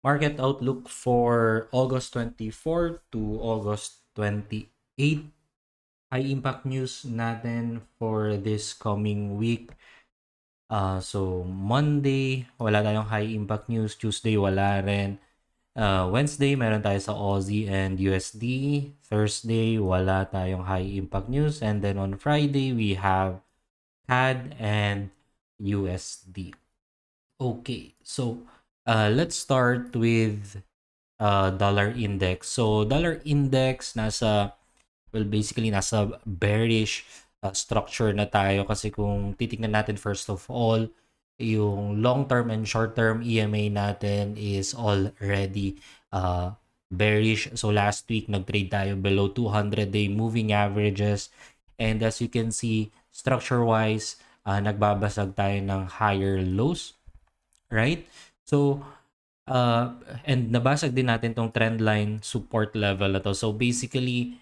Market outlook for August 24 to August 28. High impact news natin for this coming week. So Monday, wala tayong high impact news. Tuesday, wala rin. Wednesday, meron tayo sa Aussie and USD. Thursday, wala tayong high impact news. And then on Friday, we have CAD and USD. Okay, so let's start with dollar index. So dollar index basically nasa bearish structure na tayo kasi kung titingnan natin first of all, yung long-term and short-term EMA natin is already bearish. So last week nag-trade tayo below 200-day moving averages, and as you can see, structure-wise, nagbabasag tayo ng higher lows, right? So uh, and nabasag din natin tong trend line support level na to. So basically,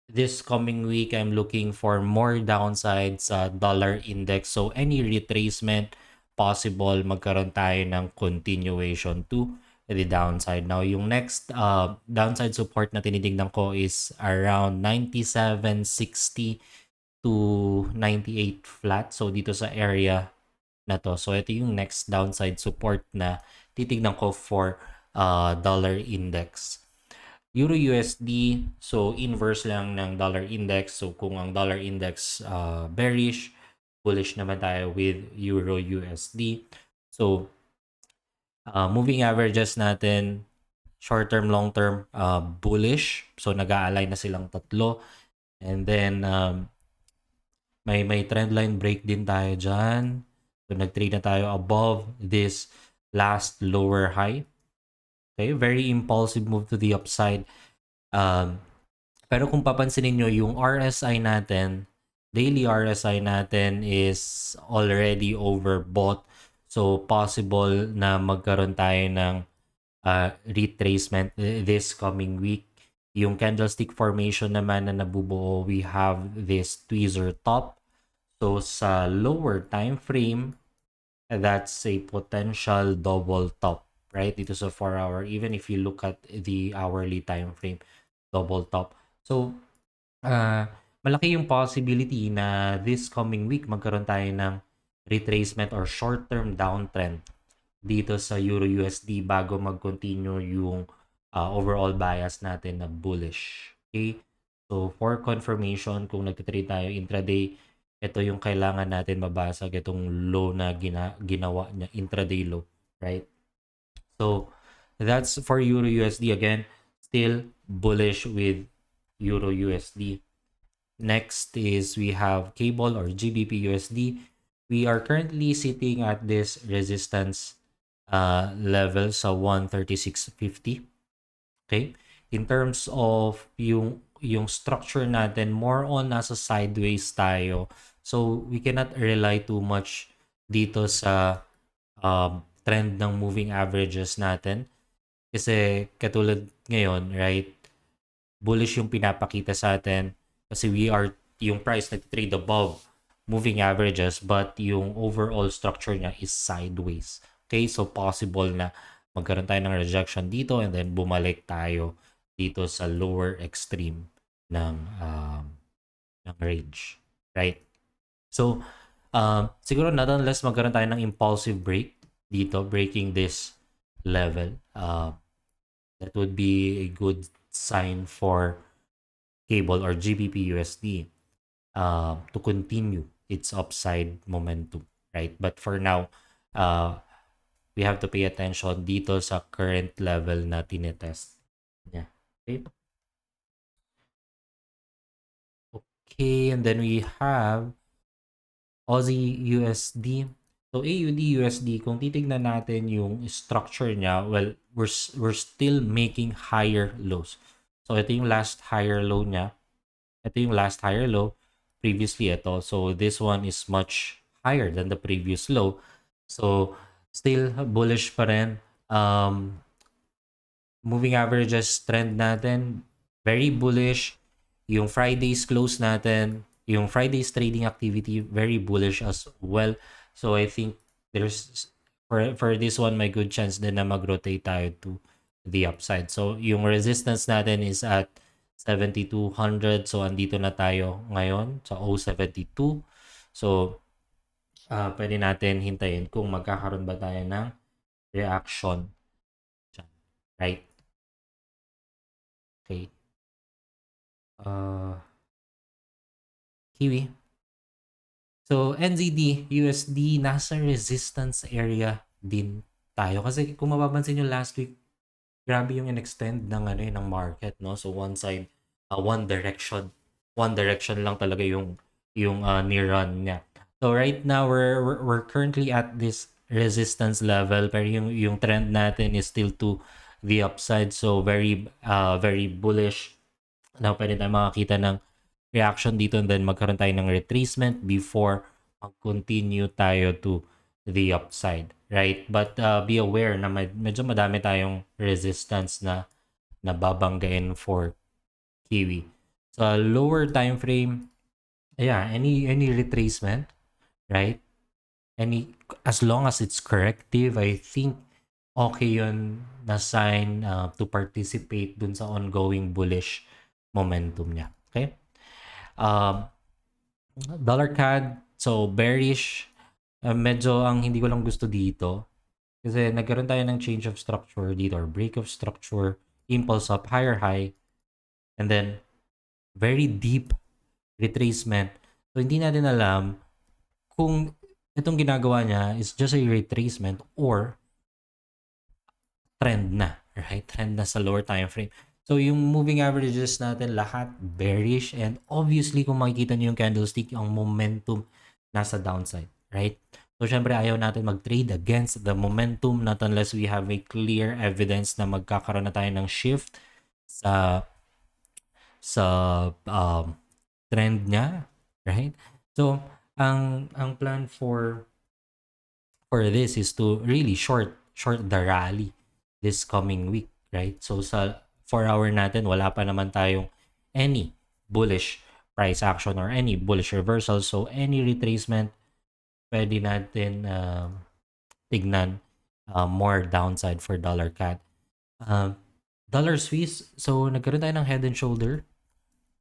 this coming week, I'm looking for more downside sa dollar index. So any retracement possible, magkaroon tayo ng continuation to the downside. Now, yung next downside support na tinitingnan ko is around 97.60 to 98 flat. So dito sa area na to. So ito yung next downside support na titignan ko for dollar index. Euro USD, so inverse lang ng dollar index. So kung ang dollar index bearish, bullish naman tayo with Euro USD. So moving averages natin, short term, long term, bullish. So nag-a-align na silang tatlo. And then may trend line break din tayo dyan. So nag-trade na tayo above this last lower high. Okay, very impulsive move to the upside. Pero kung papansinin nyo, yung RSI natin, daily RSI natin is already overbought. So, possible na magkaroon tayo ng retracement this coming week. Yung candlestick formation naman na nabubuo, we have this tweezer top. So, sa lower time frame, that's a potential double top, right? Dito sa 4-hour, even if you look at the hourly time frame, double top. So, malaki yung possibility na this coming week magkaroon tayo ng retracement or short-term downtrend dito sa Euro USD bago mag-continue yung overall bias natin na bullish. Okay? So, for confirmation, kung nagtitrade tayo intraday, ito yung kailangan natin mabasag, itong low na ginawa niya, intraday low, right? So, that's for Euro USD. Again, still bullish with Euro USD. Next is we have cable or GBP USD. We are currently sitting at this resistance level sa 136.50. Okay? In terms of yung structure natin, more on nasa sideways tayo. So, we cannot rely too much dito sa trend ng moving averages natin. Kasi katulad ngayon, right? Bullish yung pinapakita sa atin kasi yung price nag-trade above moving averages but yung overall structure niya is sideways. Okay, so possible na magkaroon tayo ng rejection dito and then bumalik tayo dito sa lower extreme ng range, right? So, siguro not unless magkaroon tayo ng impulsive break dito, breaking this level, that would be a good sign for cable or GBP USD to continue its upside momentum, right? But for now, we have to pay attention dito sa current level na tinetest. Yeah. Okay. Okay, and then we have Aussie USD. So AUD USD, kung titignan natin yung structure niya, well, we're still making higher lows. So ito yung last higher low niya. Ito yung last higher low. Previously ito. So this one is much higher than the previous low. So still bullish pa rin. Moving averages trend natin, very bullish. Yung Friday's close natin, yung Friday's trading activity, very bullish as well. So I think there's For this one, may good chance din na mag-rotate tayo to the upside. So, yung resistance natin is at 7,200. So, andito na tayo ngayon sa 072. So, pwede natin hintayin kung magkakaroon ba tayo ng reaction. Right? Okay. Kiwi. So, NZD, USD, nasa resistance area din tayo. Kasi kung mapapansin nyo last week, grabe yung in-extend ng ng market, no? So one side, one direction. One direction lang talaga yung near run niya. So right now we're currently at this resistance level, pero yung trend natin is still to the upside. So very bullish. Now pwede tayo makakita ng reaction dito and then magkaroon tayo ng retracement before mag-continue tayo to the upside, right? But be aware na medyo madami tayong resistance na nababanggain for Kiwi. Sa lower time frame, yeah, any retracement, right? As long as it's corrective, I think okay yun na sign to participate dun sa ongoing bullish momentum niya. Okay? Dollar CAD, so bearish. Medyo ang hindi ko lang gusto dito kasi nagkaroon tayo ng change of structure dito or break of structure, impulse up, higher high, and then very deep retracement. So hindi natin alam kung itong ginagawa niya is just a retracement or trend na, right? Trend na sa lower time frame. So yung moving averages natin lahat bearish, and obviously kung makikita niyo yung candlestick, ang momentum nasa downside, right? So syempre ayaw natin mag-trade against the momentum not unless we have a clear evidence na magkakaroon na tayo ng shift sa trend niya, right? So ang plan for this is to really short the rally this coming week, right? So sa 4-hour natin, wala pa naman tayong any bullish price action or any bullish reversal. So any retracement, pwede natin tignan more downside for dollar CAD. Dollar Swiss, so nagkaroon tayo ng head and shoulder.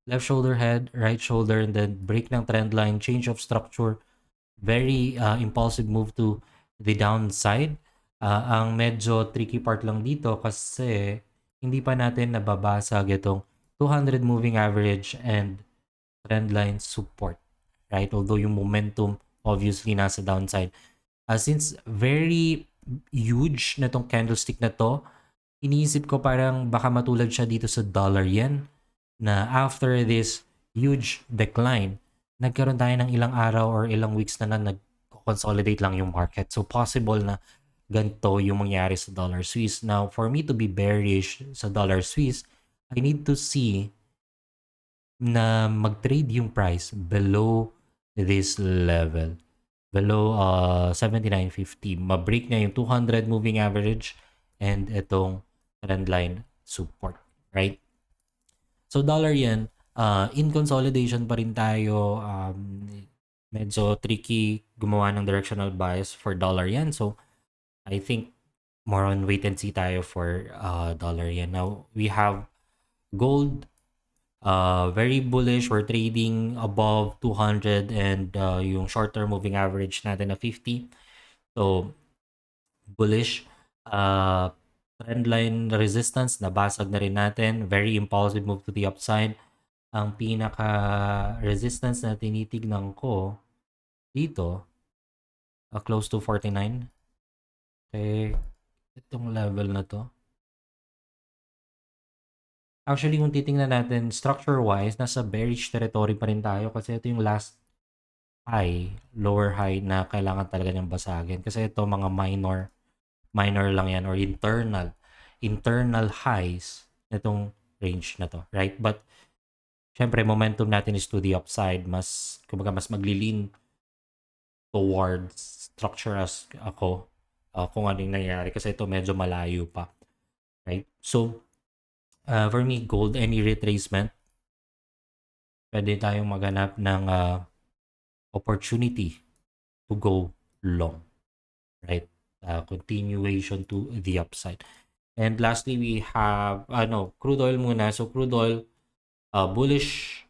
Left shoulder head, right shoulder, and then break ng trend line, change of structure. Very impulsive move to the downside. Ang medyo tricky part lang dito kasi hindi pa natin nababasag itong 200 moving average and trend line support, right? Although yung momentum obviously nasa downside. Since very huge na tong candlestick na to, iniisip ko parang baka matulad siya dito sa dollar yen na after this huge decline, nagkaroon tayo ng ilang araw or ilang weeks na nag-consolidate lang yung market. So possible na ganito yung mangyari sa dollar Swiss. Now, for me to be bearish sa dollar Swiss, I need to see na mag-trade yung price below this level. Below 79.50. Ma-break niya yung 200 moving average and itong trend line support, right? So dollar yen, in consolidation pa rin tayo. Medyo tricky gumawa ng directional bias for dollar yen. So I think more on wait and see tayo for dollar yen. Now we have gold, very bullish. We're trading above 200 and yung short-term moving average natin na 50. So bullish. Trend line resistance, nabasag na rin natin. Very impulsive move to the upside. Ang pinaka-resistance na tinitignan ko dito, close to 49. Okay, itong level na to. Actually, kung titingnan natin structure-wise, nasa bearish territory pa rin tayo kasi ito yung last high, lower high na kailangan talaga niyang basagin. Kasi ito mga minor lang yan or internal highs nitong range na to, right? But syempre, momentum natin is to the upside. Mas maglilin towards structure as ako kung ano yung nangyayari kasi ito medyo malayo pa, right? So for me, gold, any retracement, pwede tayong maghanap ng opportunity to go long, right? continuation to the upside. And lastly, we have crude oil muna. So crude oil, bullish,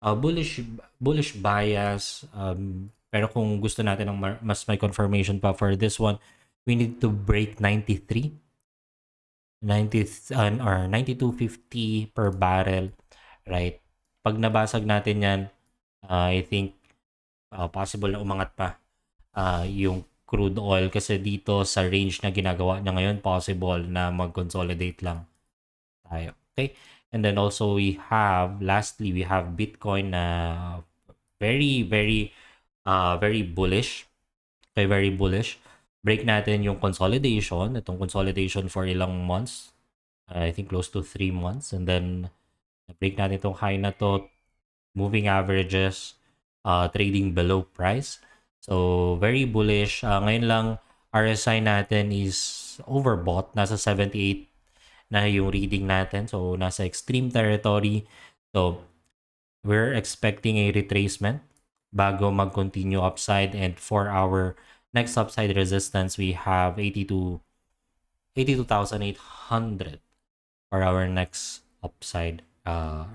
bullish, bullish bias. Pero kung gusto natin ng mas may confirmation pa for this one, we need to break 93, 90 or 92.50 per barrel, right? Pag nabasag natin yan, I think possible na umangat pa yung crude oil kasi dito sa range na ginagawa niya ngayon, possible na mag-consolidate lang tayo. Okay? And then also lastly, we have Bitcoin na very, very, very bullish. Okay, very bullish. Break natin yung consolidation. Itong consolidation for ilang months. I think close to 3 months. And then, break natin itong high na to. Moving averages. Trading below price. So, very bullish. Ngayon lang, RSI natin is overbought. Nasa 78 na yung reading natin. So, nasa extreme territory. So, we're expecting a retracement bago mag-continue upside. And for our next upside resistance, we have 82,800 for our next upside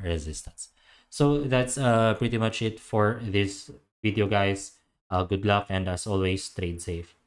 resistance. So that's pretty much it for this video, guys. Good luck, and as always, trade safe.